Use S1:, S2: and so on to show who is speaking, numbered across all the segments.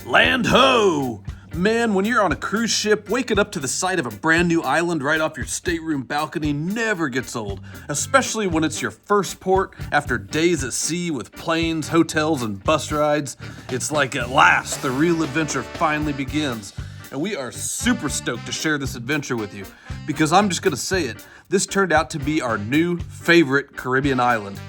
S1: Land ho! Man, when you're on a cruise ship, waking up to the sight of a brand new island right off your stateroom balcony never gets old, especially when it's your first port after days at sea with planes, hotels, and bus rides. It's like at last the real adventure finally begins. And we are super stoked to share this adventure with you because I'm just gonna say it, this turned out to be our new favorite Caribbean island.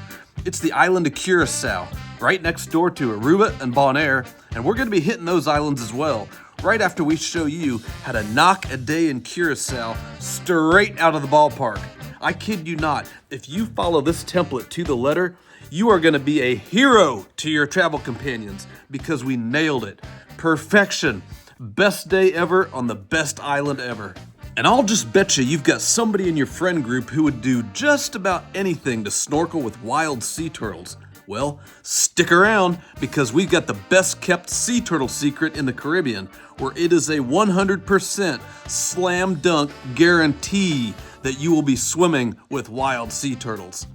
S1: It's the island of Curacao, right next door to Aruba and Bonaire, and we're gonna be hitting those islands as well, right after we show you how to knock a day in Curacao straight out of the ballpark. I kid you not, if you follow this template to the letter, you are gonna be a hero to your travel companions because we nailed it. Perfection. Best day ever on the best island ever. And I'll just bet you've got somebody in your friend group who would do just about anything to snorkel with wild sea turtles. Well, stick around because we've got the best kept sea turtle secret in the Caribbean, where it is a 100% slam dunk guarantee that you will be swimming with wild sea turtles.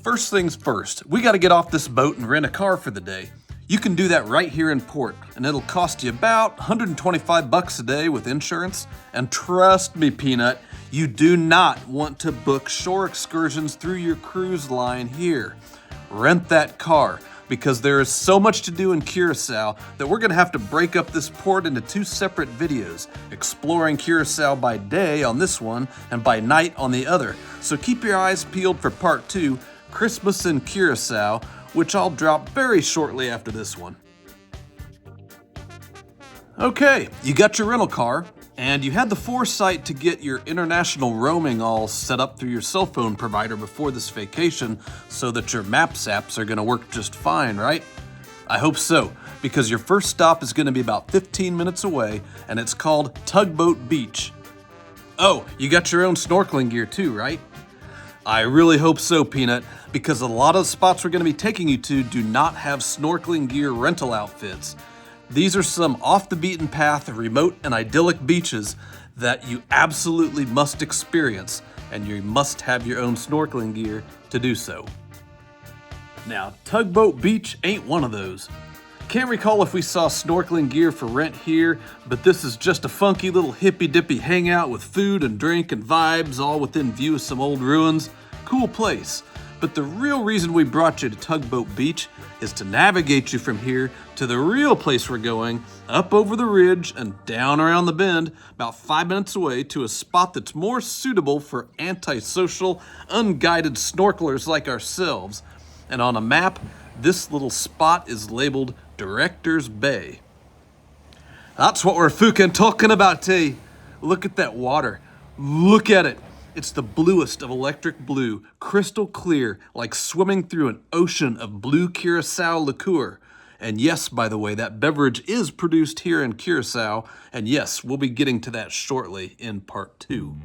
S1: First things first, we got to get off this boat and rent a car for the day. You can do that right here in port, and it'll cost you about $125 a day with insurance. And trust me, Peanut, you do not want to book shore excursions through your cruise line here. Rent that car, because there is so much to do in Curacao that we're gonna have to break up this port into two separate videos, exploring Curacao by day on this one and by night on the other. So keep your eyes peeled for part 2, Christmas in Curacao, which I'll drop very shortly after this one. Okay, you got your rental car, and you had the foresight to get your international roaming all set up through your cell phone provider before this vacation so that your Maps apps are gonna work just fine, right? I hope so, because your first stop is gonna be about 15 minutes away, and it's called Tugboat Beach. Oh, you got your own snorkeling gear too, right? I really hope so, Peanut, because a lot of the spots we're going to be taking you to do not have snorkeling gear rental outfits. These are some off the beaten path, remote and idyllic beaches that you absolutely must experience, and you must have your own snorkeling gear to do so. Now, Tugboat Beach ain't one of those. Can't recall if we saw snorkeling gear for rent here, but this is just a funky little hippy-dippy hangout with food and drink and vibes all within view of some old ruins. Cool place. But the real reason we brought you to Tugboat Beach is to navigate you from here to the real place we're going, up over the ridge and down around the bend, about 5 minutes away to a spot that's more suitable for antisocial, unguided snorkelers like ourselves. And on a map, this little spot is labeled Director's Bay. That's what we're fucking talking about, T. Look at that water. Look at it. It's the bluest of electric blue, crystal clear, like swimming through an ocean of blue Curacao liqueur. And yes, by the way, that beverage is produced here in Curacao. And yes, we'll be getting to that shortly in part 2.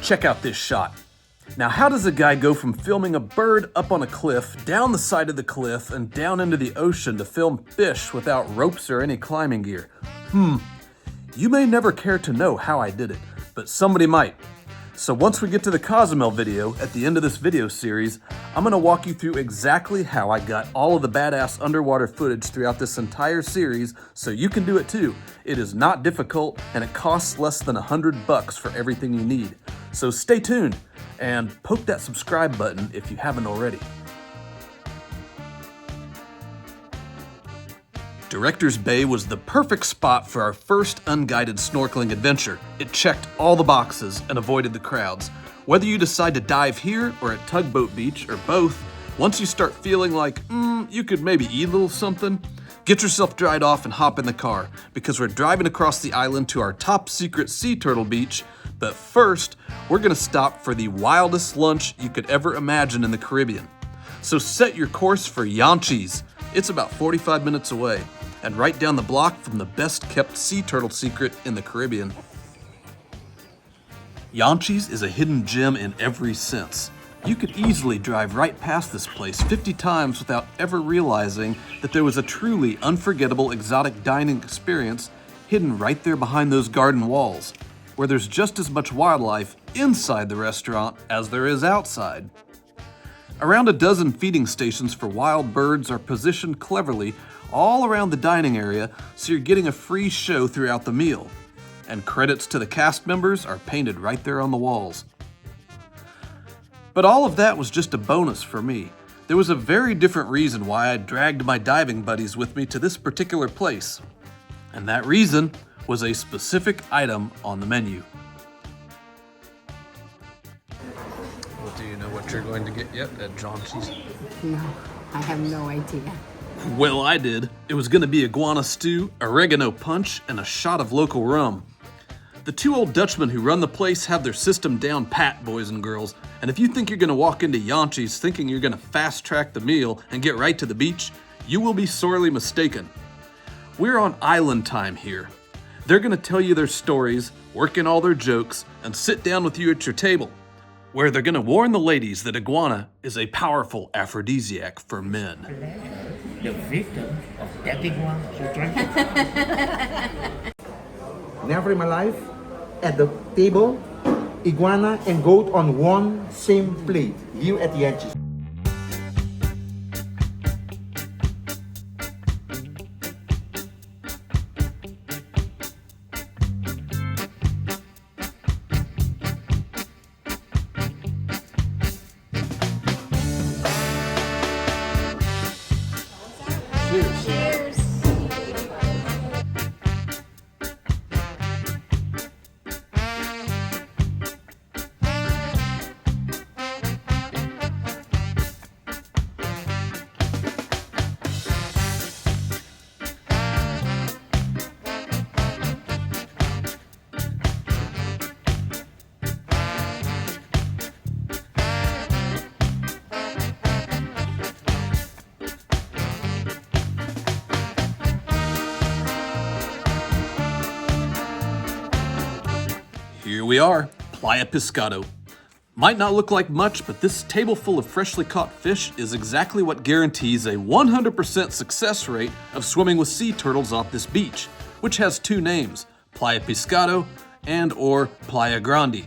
S1: Check out this shot. Now, how does a guy go from filming a bird up on a cliff, down the side of the cliff, and down into the ocean to film fish without ropes or any climbing gear? You may never care to know how I did it, but somebody might. So once we get to the Cozumel video, at the end of this video series, I'm gonna walk you through exactly how I got all of the badass underwater footage throughout this entire series, so you can do it too. It is not difficult, and it costs less than $100 for everything you need. So stay tuned, and poke that subscribe button if you haven't already. Director's Bay was the perfect spot for our first unguided snorkeling adventure. It checked all the boxes and avoided the crowds. Whether you decide to dive here or at Tugboat Beach or both, once you start feeling like, you could maybe eat a little something, get yourself dried off and hop in the car, because we're driving across the island to our top secret sea turtle beach. But first, we're gonna stop for the wildest lunch you could ever imagine in the Caribbean. So set your course for Jaanchies. It's about 45 minutes away, and right down the block from the best kept sea turtle secret in the Caribbean. Jaanchies is a hidden gem in every sense. You could easily drive right past this place 50 times without ever realizing that there was a truly unforgettable exotic dining experience hidden right there behind those garden walls, where there's just as much wildlife inside the restaurant as there is outside. Around a dozen feeding stations for wild birds are positioned cleverly all around the dining area, so you're getting a free show throughout the meal. And credits to the cast members are painted right there on the walls. But all of that was just a bonus for me. There was a very different reason why I dragged my diving buddies with me to this particular place. And that reason was a specific item on the menu. Well, do you know what you're going to get yet at Jaanchies?
S2: No, I have no idea.
S1: Well, I did. It was going to be iguana stew, oregano punch, and a shot of local rum. The two old Dutchmen who run the place have their system down pat, boys and girls, and if you think you're going to walk into Jaanchies thinking you're going to fast-track the meal and get right to the beach, you will be sorely mistaken. We're on island time here. They're going to tell you their stories, work in all their jokes, and sit down with you at your table, where they're going to warn the ladies that iguana is a powerful aphrodisiac for men.
S3: The victim of that iguana.
S4: Never in my life, at the table, iguana and goat on one same plate, here at the Jaanchies.
S1: Cheers.
S2: Cheers.
S1: Here we are, Playa Piscado. Might not look like much, but this table full of freshly caught fish is exactly what guarantees a 100% success rate of swimming with sea turtles off this beach, which has two names, Playa Piscado and or Playa Grande.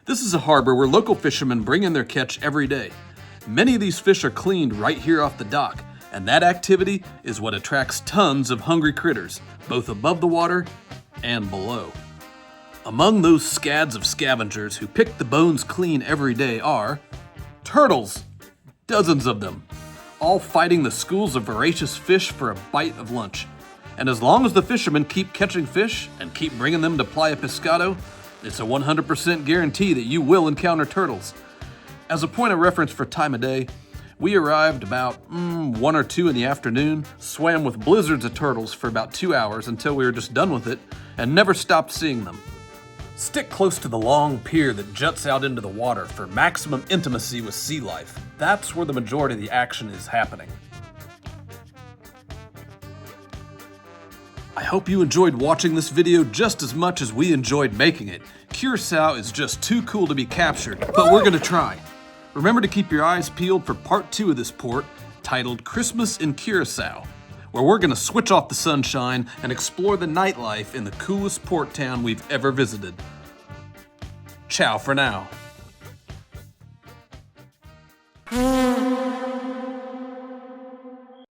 S1: This is a harbor where local fishermen bring in their catch every day. Many of these fish are cleaned right here off the dock, and that activity is what attracts tons of hungry critters, both above the water and below. Among those scads of scavengers who pick the bones clean every day are turtles, dozens of them, all fighting the schools of voracious fish for a bite of lunch. And as long as the fishermen keep catching fish and keep bringing them to Playa Piscado, it's a 100% guarantee that you will encounter turtles. As a point of reference for time of day, we arrived about 1 or 2 in the afternoon, swam with blizzards of turtles for about 2 hours until we were just done with it, and never stopped seeing them. Stick close to the long pier that juts out into the water for maximum intimacy with sea life. That's where the majority of the action is happening. I hope you enjoyed watching this video just as much as we enjoyed making it. Curacao is just too cool to be captured, but we're gonna try. Remember to keep your eyes peeled for part 2 of this port, titled Christmas in Curacao, where we're gonna switch off the sunshine and explore the nightlife in the coolest port town we've ever visited. Ciao for now.